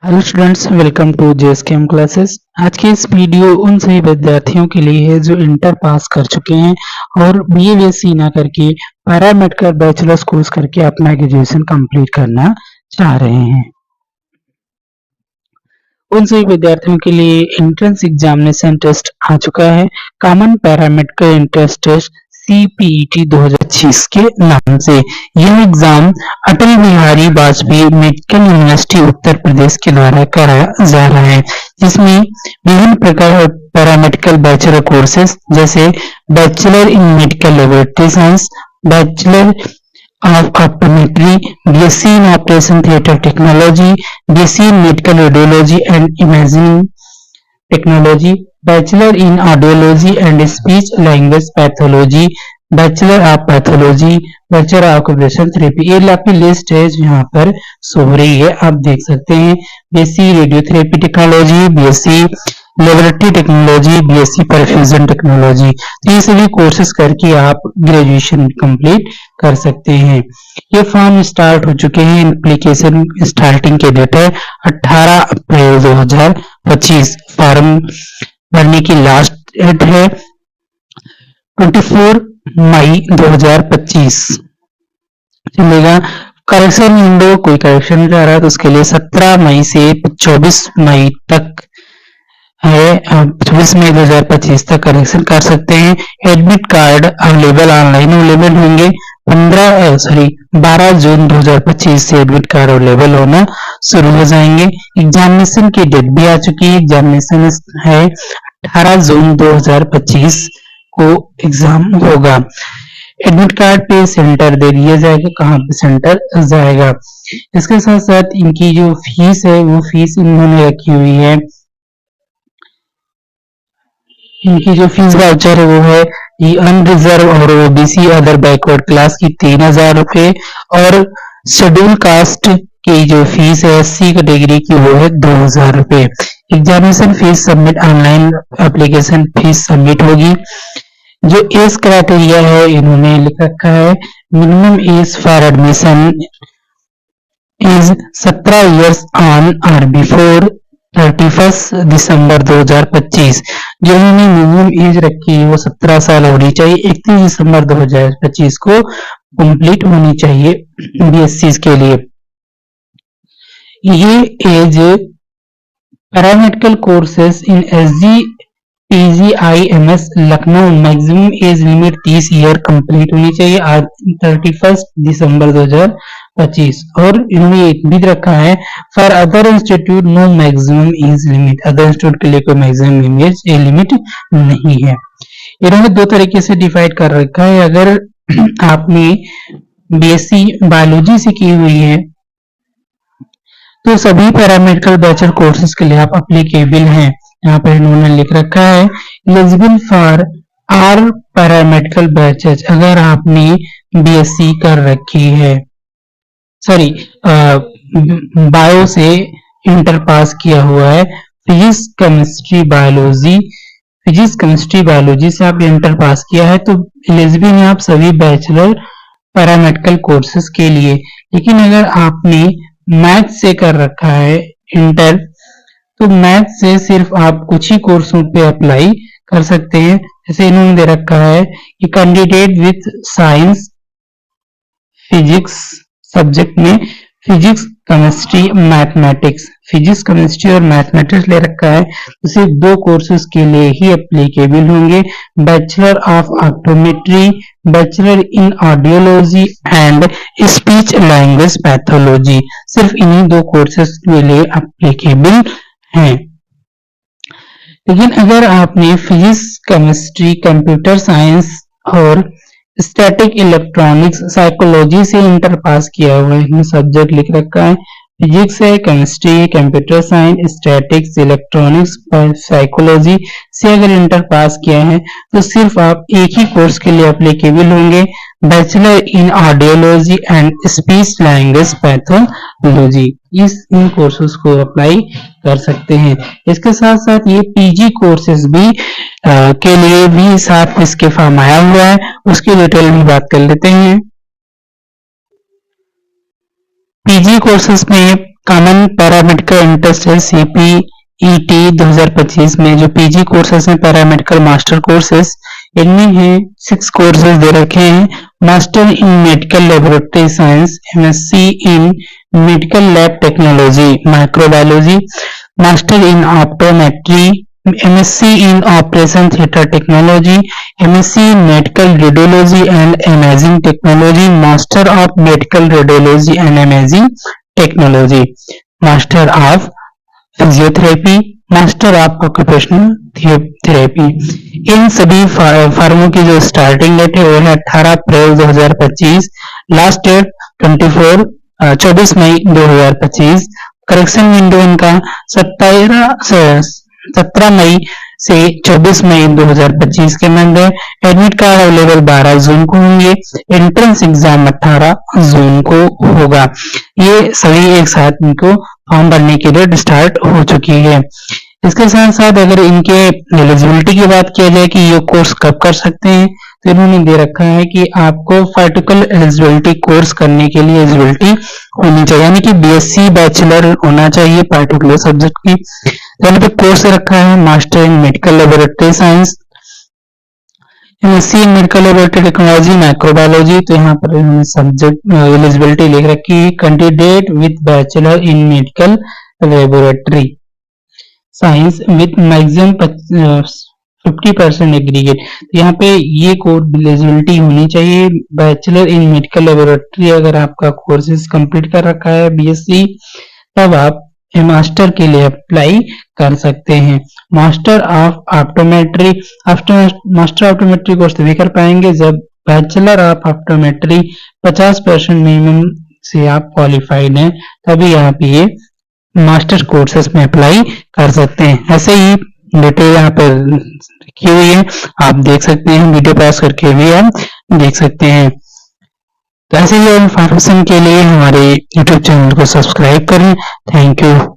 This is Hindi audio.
Hello students, welcome to JSKM classes. आज की इस वीडियो उन सभी विद्यार्थियों के लिए है जो इंटर पास कर चुके हैं और बीए ना करके पैरामेडिकल बैचलर्स कोर्स करके अपना ग्रेजुएशन कंप्लीट करना चाह रहे हैं। उन सभी विद्यार्थियों के लिए एंट्रेंस एग्जामिनेशन टेस्ट आ चुका है। Common paramedical entrance test CPET 2025 के नाम से यह एग्जाम अटल बिहारी वाजपेयी मेडिकल यूनिवर्सिटी उत्तर प्रदेश के द्वारा कराया जा रहा है, जिसमें विभिन्न प्रकार पैरामेडिकल बैचलर कोर्सेज जैसे bachelor in medical laboratory science, bachelor of optometry, BSc in Operation Theatre Technology, BSc in Medical Radiology and Imaging Technology, Bachelor in Audiology and Speech Language Pathology, Bachelor of Pathology, Bachelor of Occupational Therapy। ये आपकी लिस्ट है जो यहाँ पर शो हो रही है, आप देख सकते हैं। BSc radiotherapy technology, BSc laboratory technology, BSc perfusion technology, तो ये सभी कोर्सेज करके आप ग्रेजुएशन कंप्लीट कर सकते हैं। ये फॉर्म स्टार्ट हो चुके हैं। एप्लीकेशन स्टार्टिंग के डेट है 18 अप्रैल 2025। फॉर्म भरने की लास्ट डेट है 24 मई 2025 चलेगा। करेक्शन विंडो, कोई करेक्शन जा रहा है तो उसके लिए 17 मई से 24 मई तक है। 24 मई 2025 तक करेक्शन कर सकते हैं। Admit card available online available होंगे। 12 जून 2025 से एडमिट कार्ड अवेलेबल होना शुरू हो जाएंगे। एग्जामिनेशन की डेट भी आ चुकी है। एग्जामिनेशन है 18 जून 2025 को एग्जाम होगा। एडमिट कार्ड पे सेंटर दे दिया जाएगा, कहाँ पे सेंटर जाएगा। इसके साथ साथ इनकी जो फीस है वो फीस इन्होंने रखी हुई है। इनकी जो फीस वाउचर है वो है अनरिजर्व और ओबीसी अदर बैकवर्ड क्लास की 3000 रुपए और शेड्यूल कास्ट की जो फीस है SC कैटेगरी की वो है 2000 रुपए। Examination fees submit online application fees submit होगी। जो एज क्राइटेरिया है इन्होंने लिख रखा है, minimum age for admission is 17 years on और बिफोर 31 दिसंबर 2025। जो इन्होंने मिनिमम एज रखी है वो 17 साल होनी चाहिए। 31 दिसंबर 2025 को कंप्लीट होनी चाहिए BSc के लिए। ये age paramedical courses in SG PGIMS Lucknow maximum age limit 30 year complete होनी चाहिए आज 31 दिसंबर 2025। और इन्होंने एक भी रखा है for other institute no maximum age limit, other institute के लिए कोई मैक्सिमम एज लिमिट नहीं है। इन्होंने दो तरीके से डिवाइड कर रखा है। अगर आपने BSc बायोलॉजी से की हुई है तो सभी पैरामेडिकल बैचलर कोर्सेज के लिए आप एप्लीकेबल हैं। यहाँ पर इन्होंने लिख रखा है eligible for our paramedical batches. अगर आपने BSc कर रखी है, सॉरी बायो से इंटर पास किया हुआ है, physics chemistry biology, physics chemistry biology से आप इंटर पास किया है तो एलिजिबल हैं आप सभी बैचलर पैरामेडिकल कोर्सेज के लिए। लेकिन अगर आपने मैथ से कर रखा है इंटर तो मैथ से सिर्फ आप कुछ ही कोर्सों पे अप्लाई कर सकते हैं। जैसे इन्होंने दे रखा है कि candidate with science physics subject में physics chemistry mathematics, physics chemistry और मैथमेटिक्स ले रखा है तो सिर्फ दो कोर्सेज के लिए ही एप्लीकेबल होंगे। Bachelor of optometry, bachelor in audiology and speech language pathology, सिर्फ इन्हीं दो कोर्सेज के लिए एप्लीकेबल हैं। लेकिन अगर आपने फिजिक्स केमिस्ट्री कंप्यूटर साइंस और स्टैटिक इलेक्ट्रॉनिक्स साइकोलॉजी से इंटर पास किया हुआ है, सब्जेक्ट लिख रखा है फिजिक्स है, केमिस्ट्री है, कंप्यूटर साइंस, स्टैटिक्स, इलेक्ट्रॉनिक्स और साइकोलॉजी से अगर इंटर पास किया है तो सिर्फ आप एक ही कोर्स के लिए एप्लीकेबल होंगे, bachelor in audiology and speech language pathology. In courses को अप्लाई कर सकते हैं। इसके साथ साथ ये PG कोर्सेज भी के लिए भी साथ इसके फॉर्म आया हुआ है, उसकी डिटेल में बात कर लेते हैं। PG कोर्सेज में common paramedical entrance test CPET 2025 में जो पीजी कोर्सेज हैं पैरामेडिकल मास्टर कोर्सेज, इनमें है 6 कोर्सेज दे रखे हैं। Master in medical laboratory science, MSc in medical lab technology microbiology, master in optometry, MSc in Operation Theatre Technology, MSc in Medical Radiology and Imaging Technology, Master of Medical Radiology and Imaging Technology, Master of Physiotherapy, Master of Occupational Therapy। इन सभी फॉर्मों की जो स्टार्टिंग डेट है वो है 18 अप्रैल 2025, लास्ट डेट 24 मई 2025। करेक्शन विंडो इनका 17 मई से 24 मई 2025 के अंदर। एडमिट कार्ड अवेलेबल 12 जून को होंगे। एंट्रेंस एग्जाम 18 जून को होगा। ये सभी एक साथ इनको फॉर्म भरने की डेट स्टार्ट हो चुकी है। इसके साथ साथ अगर इनके एलिजिबिलिटी की बात किया जाए कि ये कोर्स कब कर सकते हैं, तो इन्होंने दे रखा है कि आपको पर्टिकुलर एलिजिबिलिटी कोर्स करने के लिए एलिजिबिलिटी होनी चाहिए, यानी कि BSc बैचलर होना चाहिए पर्टिकुलर सब्जेक्ट की। यहाँ पे कोर्स रखा है master in medical laboratory science, MSc in medical laboratory technology microbiology. तो यहाँ पर इन्होंने सब्जेक्ट एलिजिबिलिटी लिख रखी है, candidate with bachelor in medical laboratory science with maximum 50% aggregate. तो यहाँ पे ये कोर्स एलिजिबिलिटी होनी चाहिए बैचलर इन मेडिकल लेबोरेटरी। अगर आपका कोर्सेज कंप्लीट कर रखा है BSc, तब आप मास्टर के लिए अप्लाई कर सकते हैं। Master of optometry, master optometry course तभी कर पाएंगे जब बैचलर ऑफ ऑप्टोमेट्री 50% मिनिमम से आप क्वालिफाइड हैं, तभी आप ये मास्टर कोर्सेस में अप्लाई कर सकते हैं। ऐसे ही डिटेल यहाँ पर रखी हुई है, आप देख सकते हैं, वीडियो पॉज करके भी आप देख सकते हैं। तो ऐसे ही इन्फॉर्मेशन के लिए हमारे YouTube चैनल को सब्सक्राइब करें। Thank you.